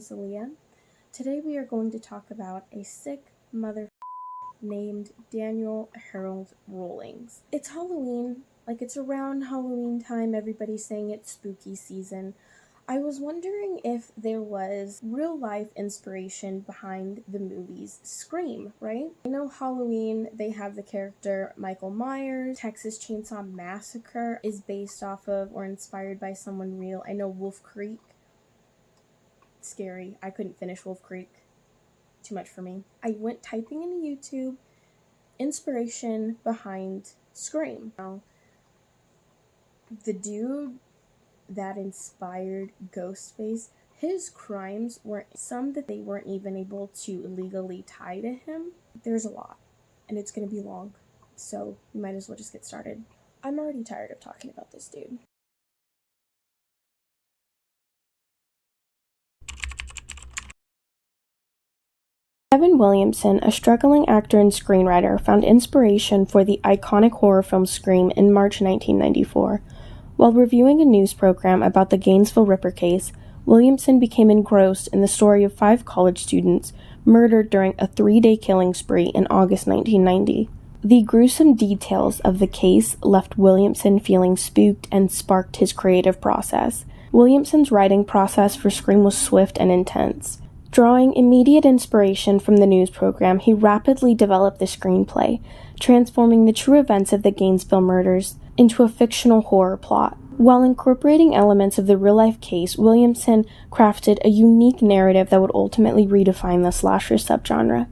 is Aaliyah. Today we are going to talk about a sick mother named Daniel Harold Rawlings. It's Halloween, it's around Halloween time, everybody's saying it's spooky season. I was wondering if there was real life inspiration behind the movies Scream, right? I know Halloween, they have the character Michael Myers. Texas Chainsaw Massacre is based off of or inspired by someone real. I know Wolf Creek. Scary. I couldn't finish Wolf Creek. Too much for me. I went typing into YouTube inspiration behind Scream. Now, the dude that inspired Ghostface, his crimes were some that they weren't even able to legally tie to him. There's a lot, and it's going to be long, so we might as well just get started. I'm already tired of talking about this dude. Kevin Williamson, a struggling actor and screenwriter, found inspiration for the iconic horror film Scream in March 1994. While reviewing a news program about the Gainesville Ripper case, Williamson became engrossed in the story of 5 college students murdered during a 3-day killing spree in August 1990. The gruesome details of the case left Williamson feeling spooked and sparked his creative process. Williamson's writing process for Scream was swift and intense. Drawing immediate inspiration from the news program, he rapidly developed the screenplay, transforming the true events of the Gainesville murders into a fictional horror plot. While incorporating elements of the real-life case, Williamson crafted a unique narrative that would ultimately redefine the slasher subgenre.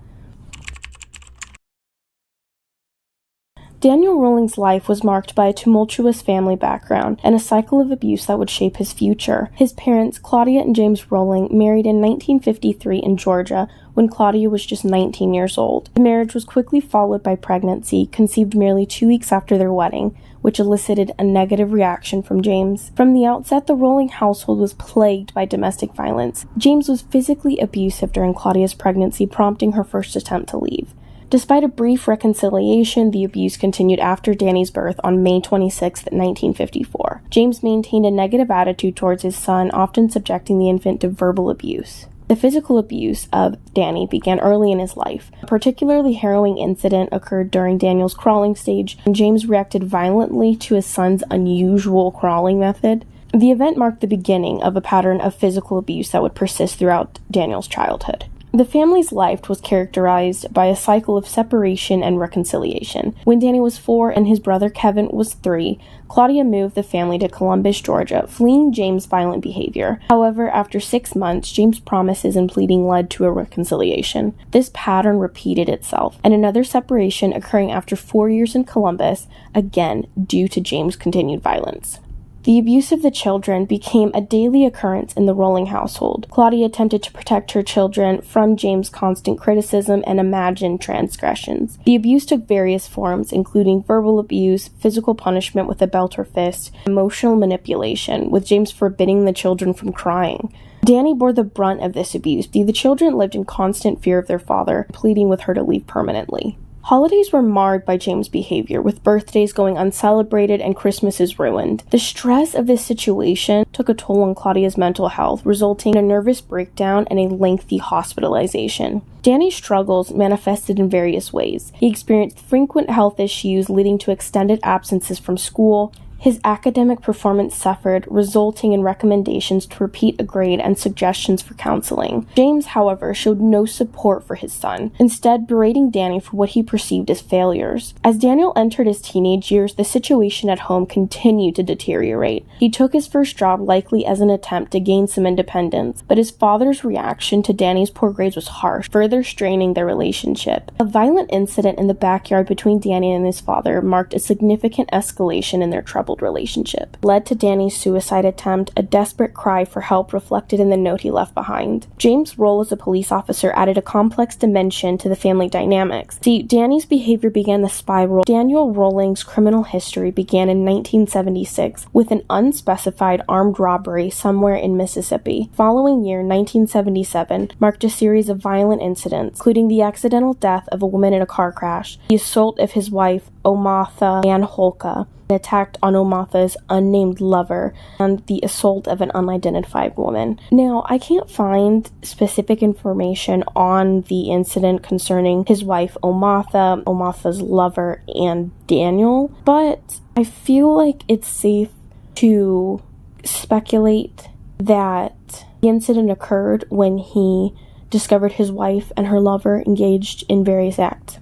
Daniel Rawlings' life was marked by a tumultuous family background and a cycle of abuse that would shape his future. His parents, Claudia and James Rawling, married in 1953 in Georgia when Claudia was just 19 years old. The marriage was quickly followed by pregnancy, conceived merely 2 weeks after their wedding, which elicited a negative reaction from James. From the outset, the Rawling household was plagued by domestic violence. James was physically abusive during Claudia's pregnancy, prompting her first attempt to leave. Despite a brief reconciliation, the abuse continued after Danny's birth on May 26, 1954. James maintained a negative attitude towards his son, often subjecting the infant to verbal abuse. The physical abuse of Danny began early in his life. A particularly harrowing incident occurred during Daniel's crawling stage, and James reacted violently to his son's unusual crawling method. The event marked the beginning of a pattern of physical abuse that would persist throughout Daniel's childhood. The family's life was characterized by a cycle of separation and reconciliation. When Danny was 4 and his brother Kevin was 3, Claudia moved the family to Columbus, Georgia, fleeing James' violent behavior. However, after 6 months, James' promises and pleading led to a reconciliation. This pattern repeated itself, and another separation occurring after 4 years in Columbus, again due to James' continued violence. The abuse of the children became a daily occurrence in the Rawling household. Claudia attempted to protect her children from James' constant criticism and imagined transgressions. The abuse took various forms, including verbal abuse, physical punishment with a belt or fist, emotional manipulation, with James forbidding the children from crying. Danny bore the brunt of this abuse. The children lived in constant fear of their father, pleading with her to leave permanently. Holidays were marred by James' behavior, with birthdays going uncelebrated and Christmases ruined. The stress of this situation took a toll on Claudia's mental health, resulting in a nervous breakdown and a lengthy hospitalization. Danny's struggles manifested in various ways. He experienced frequent health issues leading to extended absences from school. His academic performance suffered, resulting in recommendations to repeat a grade and suggestions for counseling. James, however, showed no support for his son, instead berating Danny for what he perceived as failures. As Daniel entered his teenage years, the situation at home continued to deteriorate. He took his first job likely as an attempt to gain some independence, but his father's reaction to Danny's poor grades was harsh, further straining their relationship. A violent incident in the backyard between Danny and his father marked a significant escalation in their trouble relationship. Led to Danny's suicide attempt, a desperate cry for help reflected in the note he left behind. James' role as a police officer added a complex dimension to the family dynamics. See, Danny's behavior began the spiral. Daniel Rawlings' criminal history began in 1976 with an unspecified armed robbery somewhere in Mississippi. Following year, 1977, marked a series of violent incidents, including the accidental death of a woman in a car crash, the assault of his wife, Omatha and Holka, attacked on Omatha's unnamed lover, and the assault of an unidentified woman. Now, I can't find specific information on the incident concerning his wife Omatha, Omatha's lover, and Daniel, but I feel like it's safe to speculate that the incident occurred when he discovered his wife and her lover engaged in various acts.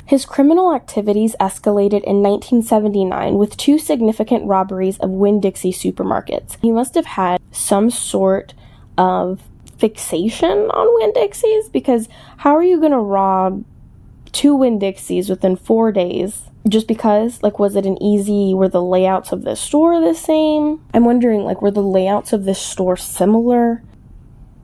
His criminal activities escalated in 1979 with two significant robberies of Winn-Dixie supermarkets. He must have had some sort of fixation on Winn-Dixies, because how are you going to rob two Winn-Dixies within 4 days? Just because? Like, was it were the layouts of the store the same? I'm wondering, like, were the layouts of this store similar?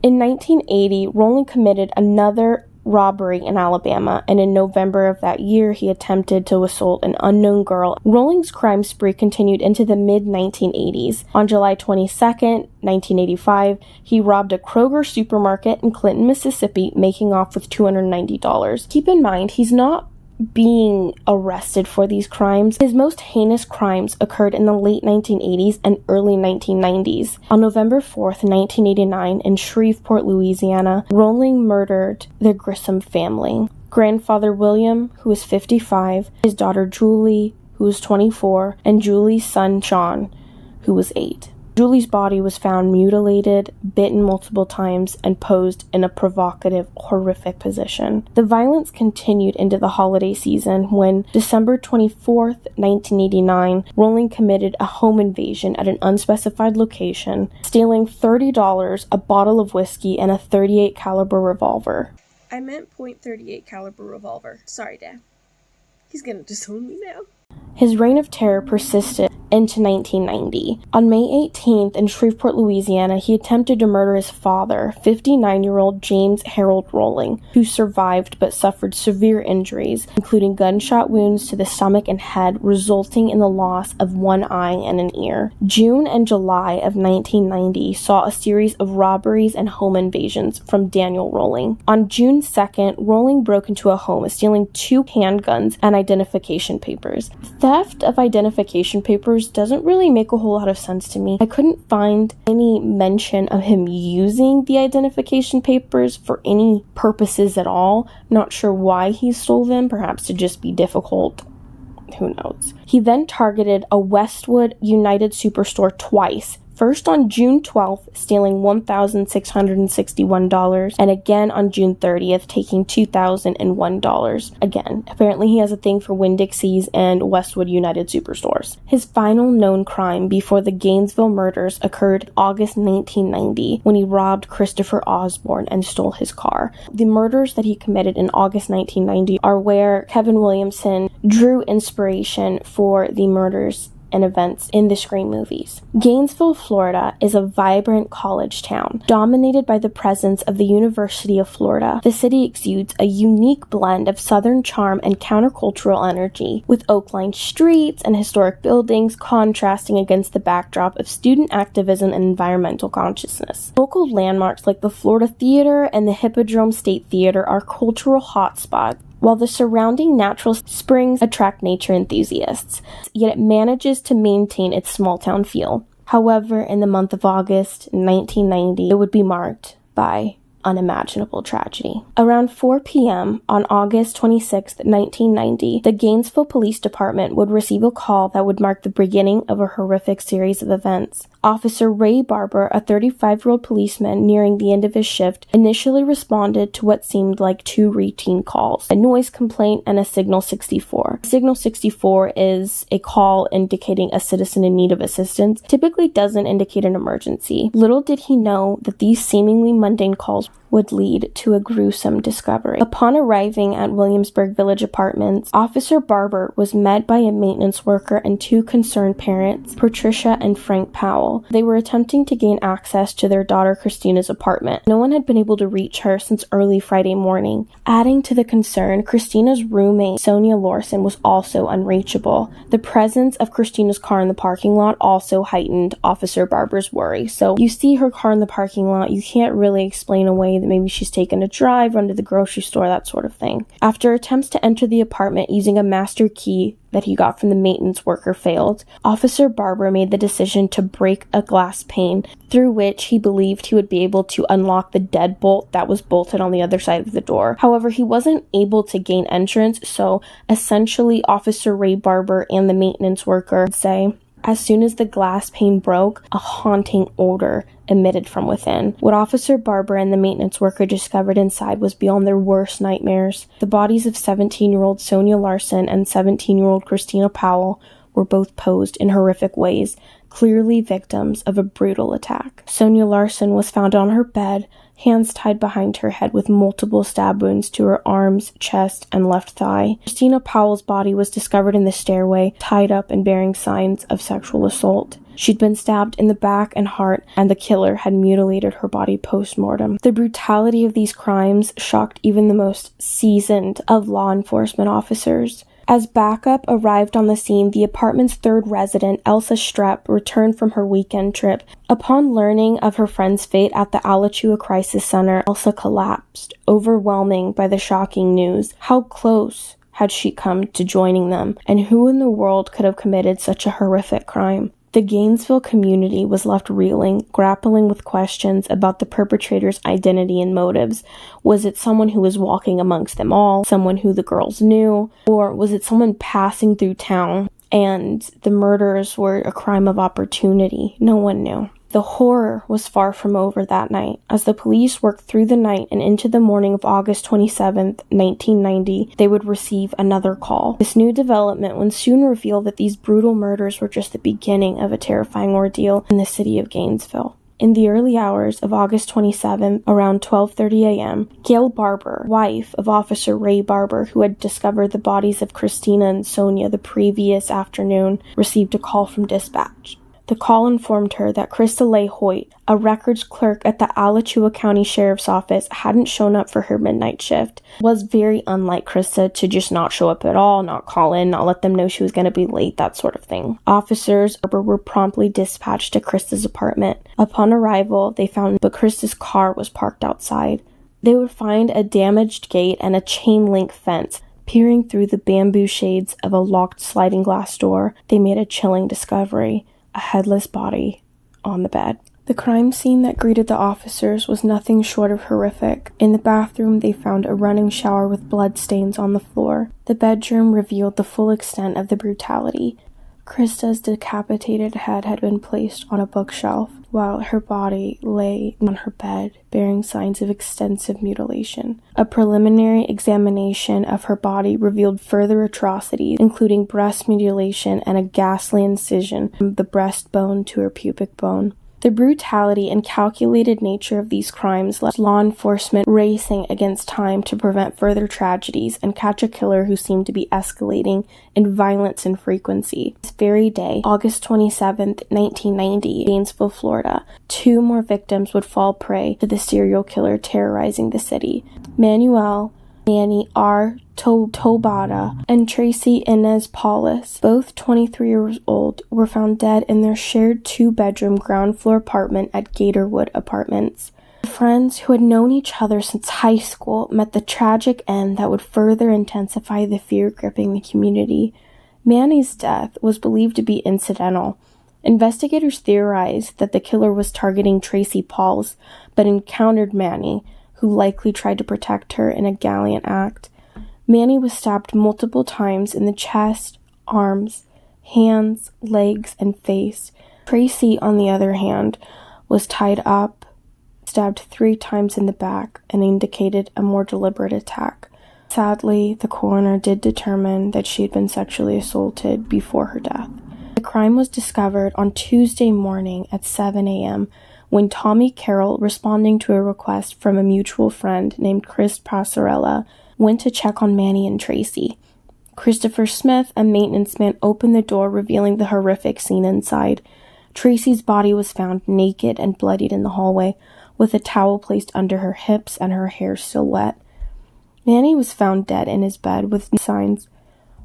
In 1980, Rowling committed another robbery in Alabama, and in November of that year, he attempted to assault an unknown girl. Rowling's crime spree continued into the mid-1980s. On July 22nd, 1985, he robbed a Kroger supermarket in Clinton, Mississippi, making off with $290. Keep in mind, he's not being arrested for these crimes. His most heinous crimes occurred in the late 1980s and early 1990s. On November 4th, 1989, in Shreveport, Louisiana, Rowling murdered the Grissom family. Grandfather William, who was 55, his daughter Julie, who was 24, and Julie's son Sean, who was 8. Julie's body was found mutilated, bitten multiple times, and posed in a provocative, horrific position. The violence continued into the holiday season when, December 24th, 1989, Rowling committed a home invasion at an unspecified location, stealing $30, a bottle of whiskey, and a .38 caliber revolver. I meant .38 caliber revolver. Sorry, Dad. He's gonna disown me now. His reign of terror persisted into 1990. On May 18th, in Shreveport, Louisiana, he attempted to murder his father, 59-year-old James Harold Rowling, who survived but suffered severe injuries, including gunshot wounds to the stomach and head, resulting in the loss of one eye and an ear. June and July of 1990 saw a series of robberies and home invasions from Daniel Rowling. On June 2nd, Rowling broke into a home, stealing 2 handguns and identification papers. Theft of identification papers doesn't really make a whole lot of sense to me. I couldn't find any mention of him using the identification papers for any purposes at all. Not sure why he stole them, perhaps to just be difficult. Who knows? He then targeted a Westwood United Superstore twice. First on June 12th, stealing $1,661, and again on June 30th, taking $2,001. Again, apparently he has a thing for Winn-Dixies and Westwood United Superstores. His final known crime before the Gainesville murders occurred in August 1990, when he robbed Christopher Osborne and stole his car. The murders that he committed in August 1990 are where Kevin Williamson drew inspiration for the murders and events in the Scream movies. Gainesville, Florida is a vibrant college town, dominated by the presence of the University of Florida. The city exudes a unique blend of southern charm and countercultural energy, with oak-lined streets and historic buildings contrasting against the backdrop of student activism and environmental consciousness. Local landmarks like the Florida Theater and the Hippodrome State Theater are cultural hotspots, while the surrounding natural springs attract nature enthusiasts, yet it manages to maintain its small-town feel. However, in the month of August 1990, it would be marked by unimaginable tragedy. Around 4 p.m. on August 26, 1990, the Gainesville Police Department would receive a call that would mark the beginning of a horrific series of events. Officer Ray Barber, a 35-year-old policeman nearing the end of his shift, initially responded to what seemed like 2 routine calls, a noise complaint and a Signal 64. Signal 64 is a call indicating a citizen in need of assistance, typically doesn't indicate an emergency. Little did he know that these seemingly mundane calls would lead to a gruesome discovery. Upon arriving at Williamsburg Village Apartments, Officer Barber was met by a maintenance worker and 2 concerned parents, Patricia and Frank Powell. Gainesville. They were attempting to gain access to their daughter Christina's apartment. No one had been able to reach her since early Friday morning. Adding to the concern, Christina's roommate, Sonia Larson, was also unreachable. The presence of Christina's car in the parking lot also heightened Officer Barber's worry. So you see her car in the parking lot, you can't really explain away that maybe she's taken a drive, run to the grocery store, that sort of thing. After attempts to enter the apartment using a master key that he got from the maintenance worker failed, Officer Barber made the decision to break a glass pane through which he believed he would be able to unlock the deadbolt that was bolted on the other side of the door. However, he wasn't able to gain entrance, so essentially Officer Ray Barber and the maintenance worker say, as soon as the glass pane broke, a haunting odor emitted from within. What Officer Barber and the maintenance worker discovered inside was beyond their worst nightmares. The bodies of 17-year-old Sonia Larson and 17-year-old Christina Powell were both posed in horrific ways, clearly victims of a brutal attack. Sonia Larson was found on her bed, hands tied behind her head with multiple stab wounds to her arms, chest, and left thigh. Christina Powell's body was discovered in the stairway, tied up and bearing signs of sexual assault. She'd been stabbed in the back and heart, and the killer had mutilated her body post-mortem. The brutality of these crimes shocked even the most seasoned of law enforcement officers. As backup arrived on the scene, the apartment's third resident, Elsa Strepp, returned from her weekend trip. Upon learning of her friend's fate at the Alachua Crisis Center, Elsa collapsed, overwhelmed by the shocking news. How close had she come to joining them, and who in the world could have committed such a horrific crime? The Gainesville community was left reeling, grappling with questions about the perpetrator's identity and motives. Was it someone who was walking amongst them all, someone who the girls knew, or was it someone passing through town and the murders were a crime of opportunity? No one knew. The horror was far from over that night. As the police worked through the night and into the morning of August 27th, 1990, they would receive another call. This new development would soon reveal that these brutal murders were just the beginning of a terrifying ordeal in the city of Gainesville. In the early hours of August 27th, around 12:30 a.m., Gail Barber, wife of Officer Ray Barber, who had discovered the bodies of Christina and Sonia the previous afternoon, received a call from dispatch. The call informed her that Krista Leigh Hoyt, a records clerk at the Alachua County Sheriff's Office, hadn't shown up for her midnight shift. It was very unlike Krista to just not show up at all, not call in, not let them know she was going to be late, that sort of thing. Officers were promptly dispatched to Krista's apartment. Upon arrival, they found that Krista's car was parked outside. They would find a damaged gate and a chain-link fence. Peering through the bamboo shades of a locked sliding glass door, they made a chilling discovery. A headless body on the bed. The crime scene that greeted the officers was nothing short of horrific. In the bathroom, they found a running shower with blood stains on the floor. The bedroom revealed the full extent of the brutality. Krista's decapitated head had been placed on a bookshelf, while her body lay on her bed, bearing signs of extensive mutilation. A preliminary examination of her body revealed further atrocities, including breast mutilation and a ghastly incision from the breastbone to her pubic bone. The brutality and calculated nature of these crimes left law enforcement racing against time to prevent further tragedies and catch a killer who seemed to be escalating in violence and frequency. This very day, August 27th, 1990, Gainesville, Florida, 2 more victims would fall prey to the serial killer terrorizing the city. Manuel Manny R. Tobata and Tracy Inez Paulus, both 23 years old, were found dead in their shared 2-bedroom ground floor apartment at Gatorwood Apartments. The friends who had known each other since high school met the tragic end that would further intensify the fear gripping the community. Manny's death was believed to be incidental. Investigators theorized that the killer was targeting Tracy Pauls, but encountered Manny, who likely tried to protect her in a gallant act. Manny was stabbed multiple times in the chest, arms, hands, legs, and face. Tracy, on the other hand, was tied up, stabbed 3 times in the back, and indicated a more deliberate attack. Sadly, the coroner did determine that she had been sexually assaulted before her death. The crime was discovered on Tuesday morning at 7 a.m., when Tommy Carroll, responding to a request from a mutual friend named Chris Passarella, went to check on Manny and Tracy. Christopher Smith, a maintenance man, opened the door, revealing the horrific scene inside. Tracy's body was found naked and bloodied in the hallway, with a towel placed under her hips and her hair still wet. Manny was found dead in his bed with signs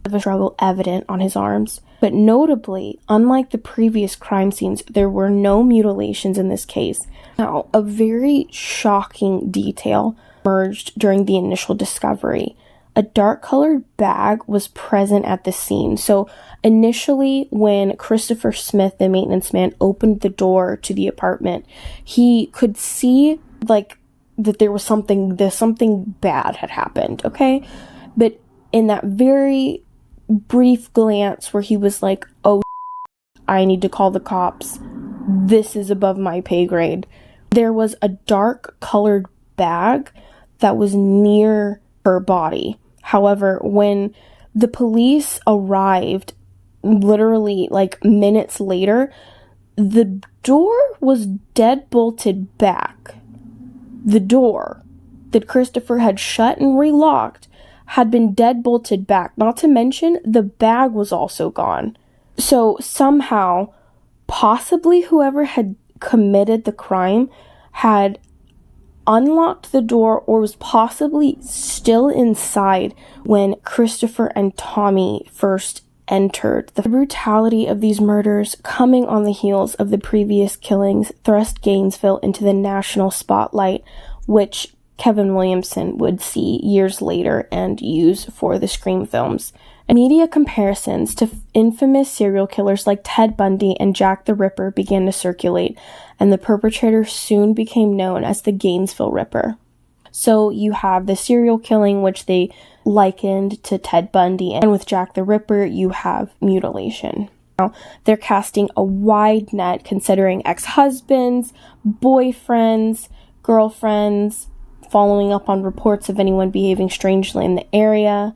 of a struggle evident on his arms. But notably, unlike the previous crime scenes, there were no mutilations in this case. Now, a very shocking detail emerged during the initial discovery. A dark-colored bag was present at the scene. So initially, when Christopher Smith, the maintenance man, opened the door to the apartment, he could see that there was something bad had happened, okay? But in that very brief glance where he was like, oh, I need to call the cops, this is above my pay grade, there was a dark-colored bag that was near her body. However, when the police arrived, literally minutes later, the door was dead-bolted back. The door that Christopher had shut and relocked had been dead-bolted back. Not to mention, the bag was also gone. So somehow, possibly whoever had committed the crime had unlocked the door or was possibly still inside when Christopher and Tommy first entered. The brutality of these murders, coming on the heels of the previous killings, thrust Gainesville into the national spotlight, which Kevin Williamson would see years later and use for the Scream films. And media comparisons to infamous serial killers like Ted Bundy and Jack the Ripper began to circulate, and the perpetrator soon became known as the Gainesville Ripper. So you have the serial killing, which they likened to Ted Bundy, and with Jack the Ripper, you have mutilation. Now, they're casting a wide net considering ex-husbands, boyfriends, girlfriends, following up on reports of anyone behaving strangely in the area.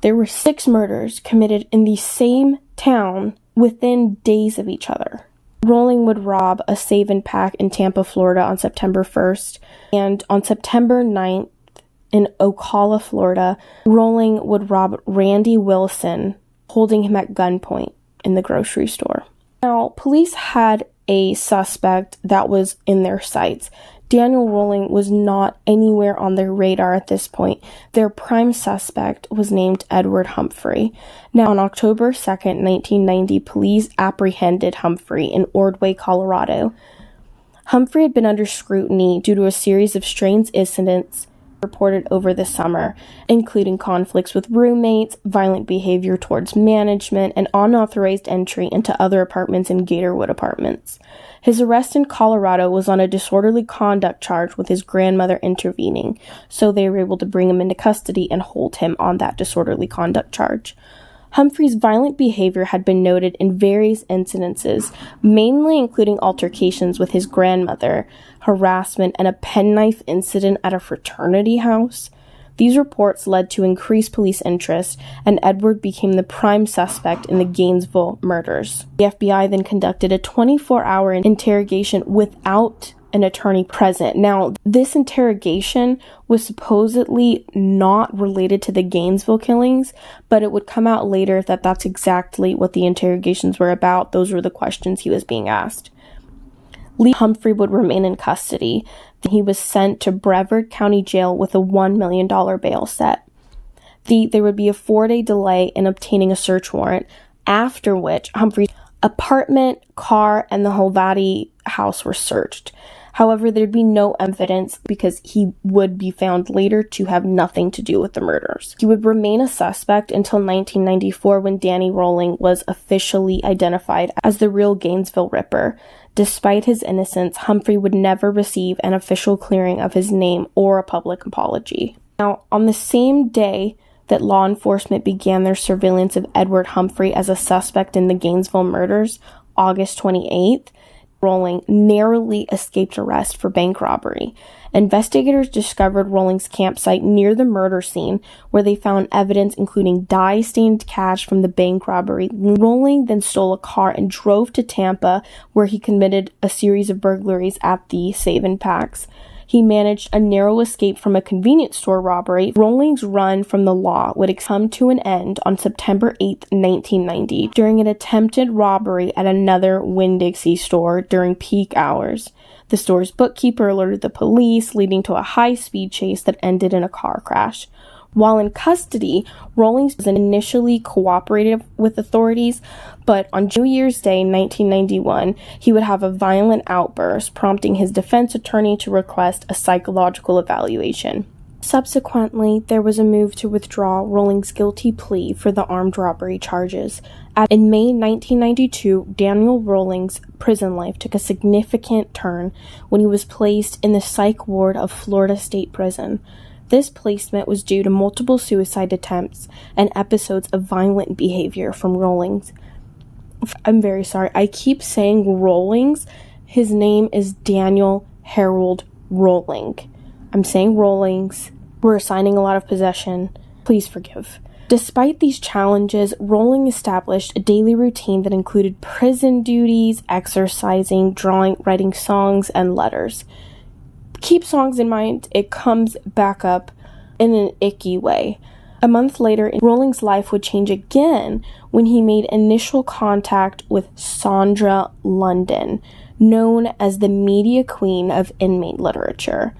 There were 6 murders committed in the same town within days of each other. Rolling would rob a save-and-pack in Tampa, Florida on September 1st, and on September 9th in Ocala, Florida, Rolling would rob Randy Wilson, holding him at gunpoint in the grocery store. Now, police had a suspect that was in their sights. Daniel Rolling was not anywhere on their radar at this point. Their prime suspect was named Edward Humphrey. Now, on October 2nd, 1990, police apprehended Humphrey in Ordway, Colorado. Humphrey had been under scrutiny due to a series of strange incidents reported over the summer, including conflicts with roommates, violent behavior towards management, and unauthorized entry into other apartments in Gatorwood Apartments. His arrest in Colorado was on a disorderly conduct charge with his grandmother intervening, so they were able to bring him into custody and hold him on that disorderly conduct charge. Humphrey's violent behavior had been noted in various incidences, mainly including altercations with his grandmother, harassment, and a penknife incident at a fraternity house. These reports led to increased police interest, and Edward became the prime suspect in the Gainesville murders. The FBI then conducted a 24-hour interrogation without an attorney present. Now, this interrogation was supposedly not related to the Gainesville killings, but it would come out later that that's exactly what the interrogations were about. Those were the questions he was being asked. Lee Humphrey would remain in custody. He was sent to Brevard County Jail with a $1 million bail set. There would be a 4-day delay in obtaining a search warrant, after which Humphrey's apartment, car, and the Holvati house were searched. However, there'd be no evidence because he would be found later to have nothing to do with the murders. He would remain a suspect until 1994 when Danny Rolling was officially identified as the real Gainesville Ripper. Despite his innocence, Humphrey would never receive an official clearing of his name or a public apology. Now, on the same day that law enforcement began their surveillance of Edward Humphrey as a suspect in the Gainesville murders, August 28th, Rolling narrowly escaped arrest for bank robbery. Investigators discovered Rolling's campsite near the murder scene, where they found evidence including dye-stained cash from the bank robbery. Rolling then stole a car and drove to Tampa, where he committed a series of burglaries at the Save and Packs. he managed a narrow escape from a convenience store robbery. Rolling's run from the law would come to an end on September 8, 1990, during an attempted robbery at another Winn-Dixie store during peak hours. The store's bookkeeper alerted the police, leading to a high-speed chase that ended in a car crash. While in custody, Rollings was initially cooperative with authorities, but on New Year's Day 1991, he would have a violent outburst, prompting his defense attorney to request a psychological evaluation. Subsequently, there was a move to withdraw Rollings' guilty plea for the armed robbery charges. In May 1992, Daniel Rollings' prison life took a significant turn when he was placed in the psych ward of Florida State Prison. This placement was due to multiple suicide attempts and episodes of violent behavior from Rollings. I'm very sorry. I keep saying Rollings. His name is Daniel Harold Rolling. I'm saying Rollings. We're assigning a lot of possession. Please forgive. Despite these challenges, Rolling established a daily routine that included prison duties, exercising, drawing, writing songs, and letters. Keep songs in mind, it comes back up in an icky way. A month later, Rollings' life would change again when he made initial contact with Sandra London, known as the media queen of inmate literature.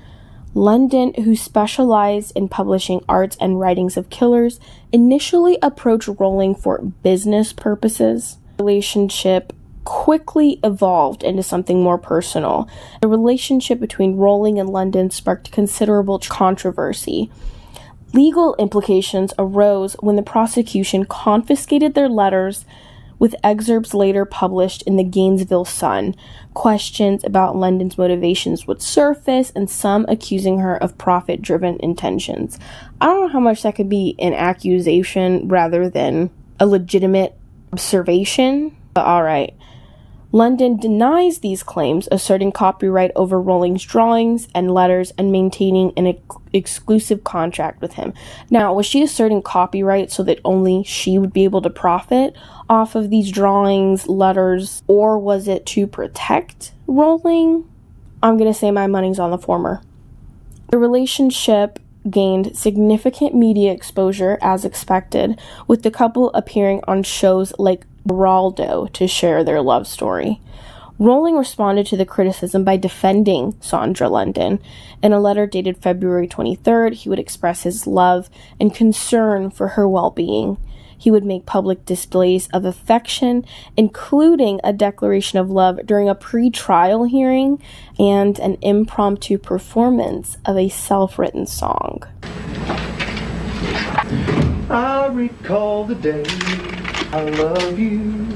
London, who specialized in publishing arts and writings of killers, initially approached Rolling for business purposes. The relationship quickly evolved into something more personal. The relationship between Rolling and London sparked considerable controversy. Legal implications arose when the prosecution confiscated their letters, with excerpts later published in the Gainesville Sun. Questions about London's motivations would surface, and some accusing her of profit-driven intentions. I don't know how much that could be an accusation rather than a legitimate observation, but alright. London denies these claims, asserting copyright over Rolling's drawings and letters and maintaining an exclusive contract with him. Now, was she asserting copyright so that only she would be able to profit off of these drawings, letters, or was it to protect Rolling? I'm going to say my money's on the former. The relationship gained significant media exposure as expected, with the couple appearing on shows like Geraldo to share their love story. Rolling responded to the criticism by defending Sandra London. In a letter dated February 23rd, he would express his love and concern for her well-being. He would make public displays of affection, including a declaration of love during a pre-trial hearing and an impromptu performance of a self-written song. I recall the day I love you,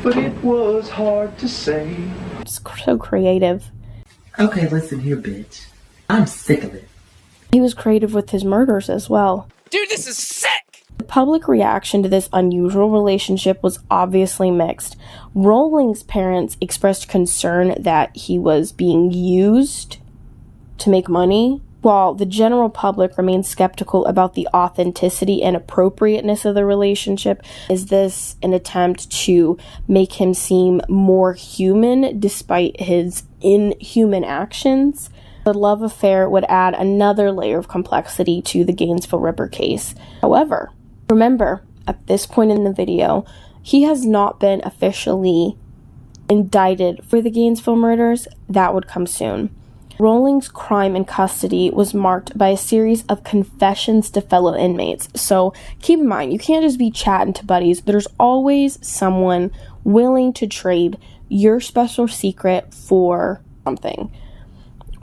but it was hard to say. It's so creative. Okay, listen here, bitch. I'm sick of it. He was creative with his murders as well. Dude, this is sick! The public reaction to this unusual relationship was obviously mixed. Rolling's parents expressed concern that he was being used to make money, while the general public remained skeptical about the authenticity and appropriateness of the relationship. Is this an attempt to make him seem more human despite his inhuman actions? The love affair would add another layer of complexity to the Gainesville Ripper case. However, remember, at this point in the video, he has not been officially indicted for the Gainesville murders. That would come soon. Rolling's crime in custody was marked by a series of confessions to fellow inmates. So keep in mind, you can't just be chatting to buddies. There's always someone willing to trade your special secret for something.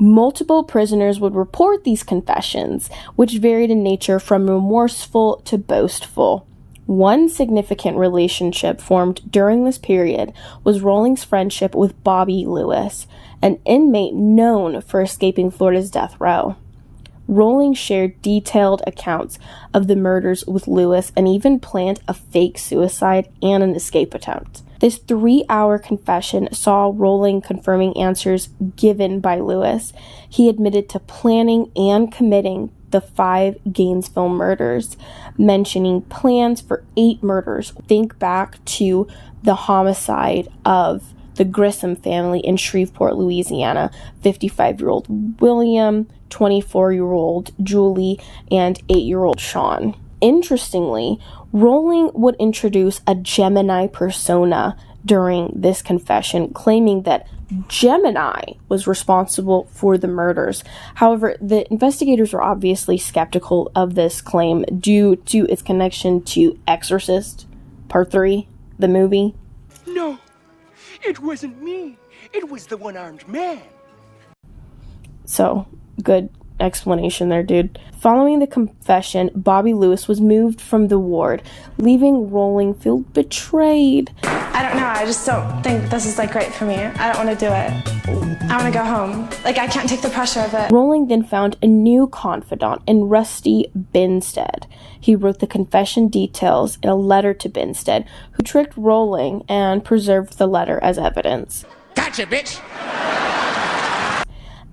Multiple prisoners would report these confessions, which varied in nature from remorseful to boastful. One significant relationship formed during this period was Rolling's friendship with Bobby Lewis, an inmate known for escaping Florida's death row. Rolling shared detailed accounts of the murders with Lewis and even planned a fake suicide and an escape attempt. This 3-hour confession saw Rolling confirming answers given by Lewis. He admitted to planning and committing the 5 Gainesville murders, mentioning plans for 8 murders. Think back to the homicide of the Grissom family in Shreveport, Louisiana, 55-year-old William, 24-year-old Julie, and 8-year-old Sean. Interestingly, Rowling would introduce a Gemini persona during this confession, claiming that Gemini was responsible for the murders. However, the investigators were obviously skeptical of this claim due to its connection to Exorcist Part 3, the movie. No, it wasn't me. It was the one-armed man. So, good explanation there, dude. Following the confession, Bobby Lewis was moved from the ward, leaving Rowling feel betrayed. I don't know, I just don't think this is right for me. I don't want to do it. I want to go home. I can't take the pressure of it. Rowling then found a new confidant in Rusty Binstead. He wrote the confession details in a letter to Binstead, who tricked Rowling and preserved the letter as evidence. Gotcha, bitch!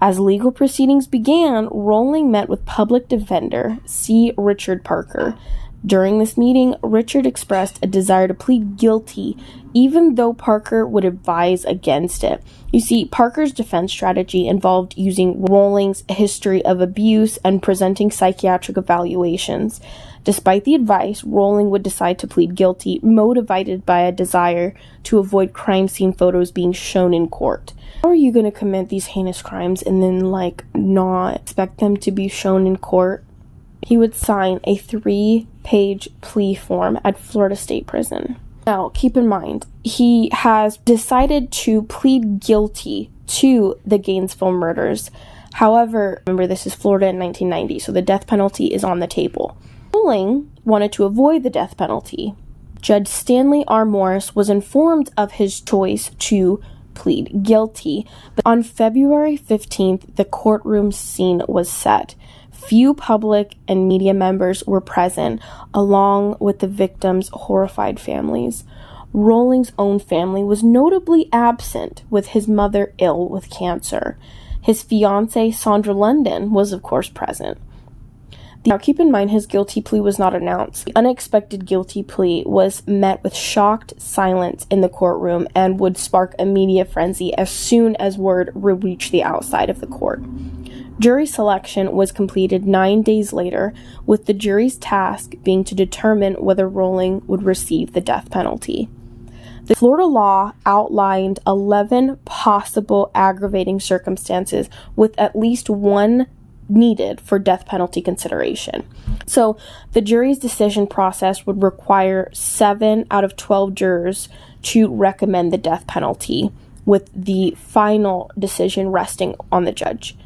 As legal proceedings began, Rowling met with public defender C. Richard Parker. During this meeting, Richard expressed a desire to plead guilty, even though Parker would advise against it. You see, Parker's defense strategy involved using Rowling's history of abuse and presenting psychiatric evaluations. Despite the advice, Rowling would decide to plead guilty, motivated by a desire to avoid crime scene photos being shown in court. How are you going to commit these heinous crimes and then, not expect them to be shown in court? He would sign a 3-page plea form at Florida State Prison. Now, keep in mind, he has decided to plead guilty to the Gainesville murders. However, remember, this is Florida in 1990, so the death penalty is on the table. Rowling wanted to avoid the death penalty. Judge Stanley R. Morris was informed of his choice to plead guilty, but on February 15th, the courtroom scene was set. Few public and media members were present, along with the victims' horrified families. Rowling's own family was notably absent, with his mother ill with cancer. His fiancée, Sandra London, was of course present. Now, keep in mind, his guilty plea was not announced. The unexpected guilty plea was met with shocked silence in the courtroom and would spark a media frenzy as soon as word would reach the outside of the court. Jury selection was completed 9 days later, with the jury's task being to determine whether Rowling would receive the death penalty. The Florida law outlined 11 possible aggravating circumstances, with at least one needed for death penalty consideration. So the jury's decision process would require 7 out of 12 jurors to recommend the death penalty, with the final decision resting on the judge.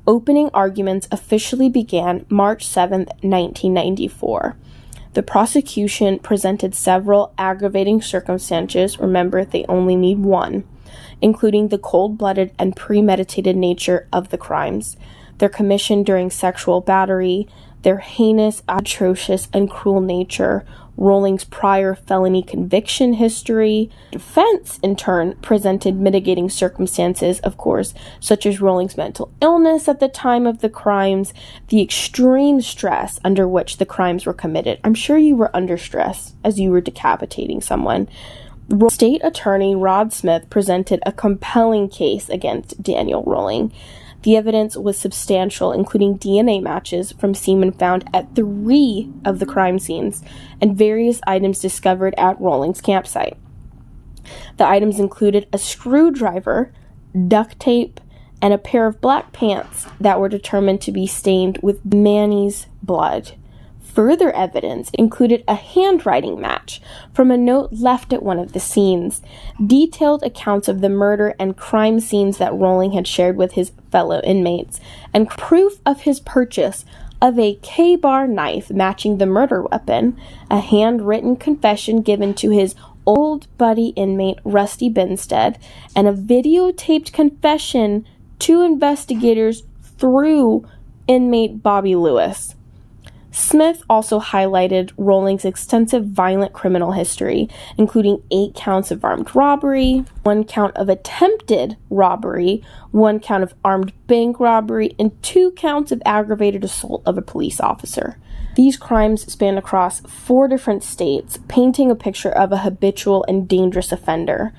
Opening arguments officially began March 7, 1994. The prosecution presented several aggravating circumstances, remember they only need one, including the cold-blooded and premeditated nature of the crimes, their commission during sexual battery, their heinous, atrocious, and cruel nature, Rowling's prior felony conviction history. Defense, in turn, presented mitigating circumstances, of course, such as Rowling's mental illness at the time of the crimes, the extreme stress under which the crimes were committed. I'm sure you were under stress as you were decapitating someone. State Attorney Rod Smith presented a compelling case against Daniel Rowling. The evidence was substantial, including DNA matches from semen found at 3 of the crime scenes and various items discovered at Rowling's campsite. The items included a screwdriver, duct tape, and a pair of black pants that were determined to be stained with Manny's blood. Further evidence included a handwriting match from a note left at one of the scenes, detailed accounts of the murder and crime scenes that Rowling had shared with his fellow inmates, and proof of his purchase of a K-bar knife matching the murder weapon, a handwritten confession given to his old buddy inmate Rusty Binstead, and a videotaped confession to investigators through inmate Bobby Lewis. Smith also highlighted Rowling's extensive violent criminal history, including 8 counts of armed robbery, 1 count of attempted robbery, 1 count of armed bank robbery, and 2 counts of aggravated assault of a police officer. These crimes span across 4 different states, painting a picture of a habitual and dangerous offender.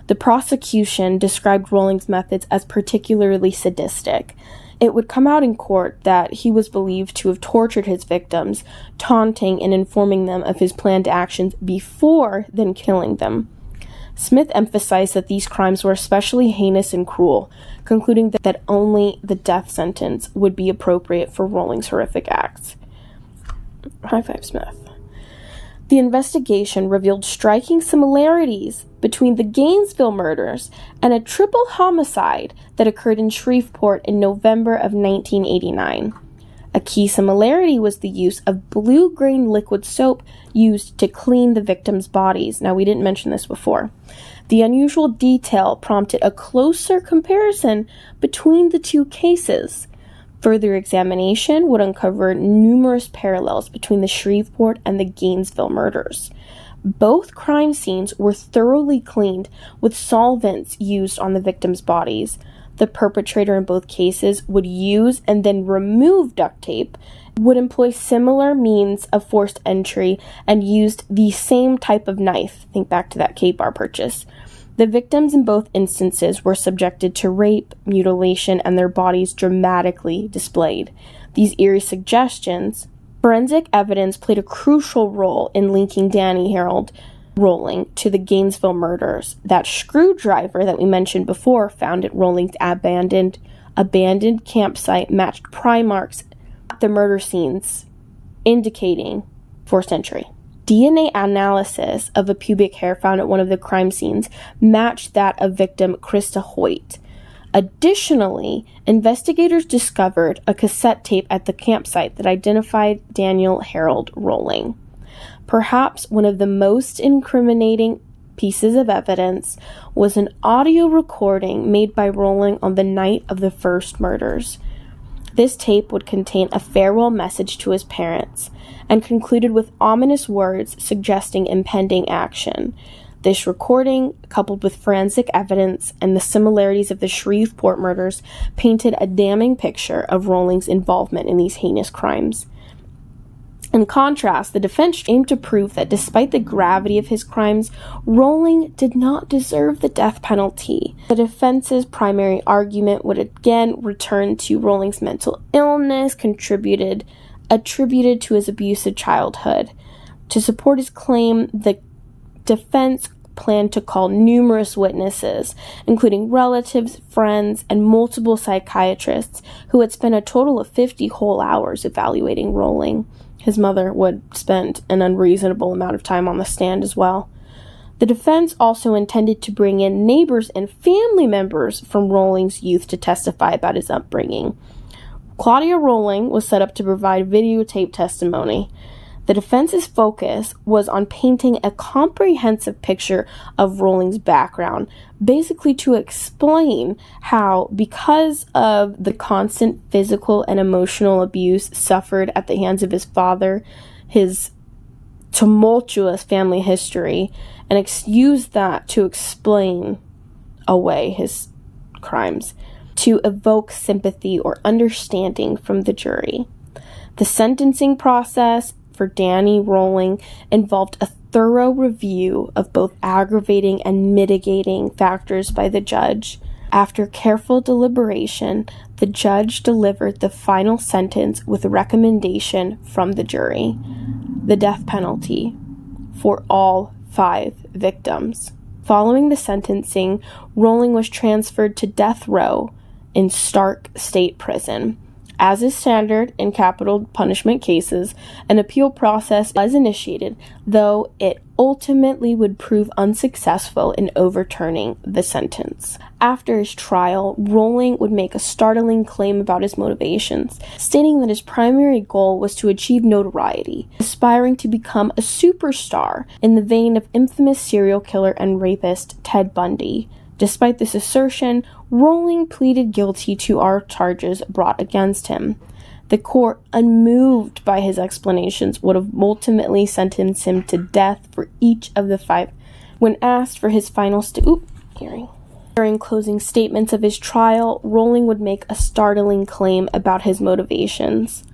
The prosecution described Rolling's methods as particularly sadistic. It would come out in court that he was believed to have tortured his victims, taunting and informing them of his planned actions before then killing them. Smith emphasized that these crimes were especially heinous and cruel, concluding that only the death sentence would be appropriate for Rolling's horrific acts. High five, Smith. The investigation revealed striking similarities between the Gainesville murders and a triple homicide that occurred in Shreveport in November of 1989. A key similarity was the use of blue-green liquid soap used to clean the victims' bodies. Now, we didn't mention this before. The unusual detail prompted a closer comparison between the two cases. Further examination would uncover numerous parallels between the Shreveport and the Gainesville murders. Both crime scenes were thoroughly cleaned with solvents used on the victims' bodies. The perpetrator in both cases would use and then remove duct tape, would employ similar means of forced entry, and used the same type of knife. Think back to that K-bar purchase. The victims in both instances were subjected to rape, mutilation, and their bodies dramatically displayed. These eerie suggestions, forensic evidence played a crucial role in linking Danny Harold Rolling to the Gainesville murders. That screwdriver that we mentioned before, found at Rolling's abandoned campsite, matched pry marks at the murder scenes, indicating forced entry. DNA analysis of a pubic hair found at one of the crime scenes matched that of victim Krista Hoyt. Additionally, investigators discovered a cassette tape at the campsite that identified Daniel Harold Rolling. Perhaps one of the most incriminating pieces of evidence was an audio recording made by Rolling on the night of the first murders. This tape would contain a farewell message to his parents and concluded with ominous words suggesting impending action. This recording, coupled with forensic evidence and the similarities of the Shreveport murders, painted a damning picture of Rolling's involvement in these heinous crimes. In contrast, the defense aimed to prove that despite the gravity of his crimes, Rolling did not deserve the death penalty. The defense's primary argument would again return to Rolling's mental illness, attributed to his abusive childhood. To support his claim, the defense planned to call numerous witnesses, including relatives, friends, and multiple psychiatrists who had spent a total of 50 whole hours evaluating Rolling. His mother would spend an unreasonable amount of time on the stand as well. The defense also intended to bring in neighbors and family members from Rolling's youth to testify about his upbringing. Claudia Rolling was set up to provide videotape testimony. The defense's focus was on painting a comprehensive picture of Rolling's background, basically to explain how, because of the constant physical and emotional abuse suffered at the hands of his father, his tumultuous family history, and used that to explain away his crimes, to evoke sympathy or understanding from the jury. The sentencing process for Danny Rolling involved a thorough review of both aggravating and mitigating factors by the judge. After careful deliberation, the judge delivered the final sentence with a recommendation from the jury: the death penalty for all 5 victims. Following the sentencing, Rolling was transferred to death row in Stark State Prison. As is standard in capital punishment cases, an appeal process was initiated, though it ultimately would prove unsuccessful in overturning the sentence. After his trial, Rolling would make a startling claim about his motivations, stating that his primary goal was to achieve notoriety, aspiring to become a superstar in the vein of infamous serial killer and rapist Ted Bundy. Despite this assertion, Rolling pleaded guilty to all charges brought against him. The court, unmoved by his explanations, would have ultimately sentenced him to death for each of the 5. When asked for his final hearing. During closing statements of his trial, Rolling would make a startling claim about his motivations.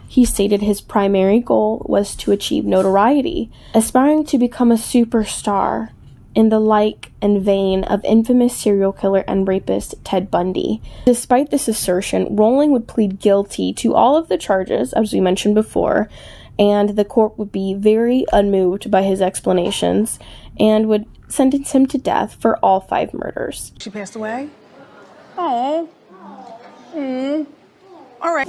He stated his primary goal was to achieve notoriety, aspiring to become a superstar in the like and vein of infamous serial killer and rapist Ted Bundy. Despite this assertion, Rolling would plead guilty to all of the charges, as we mentioned before, and the court would be very unmoved by his explanations and would sentence him to death for all 5 murders. She passed away? Oh. All right.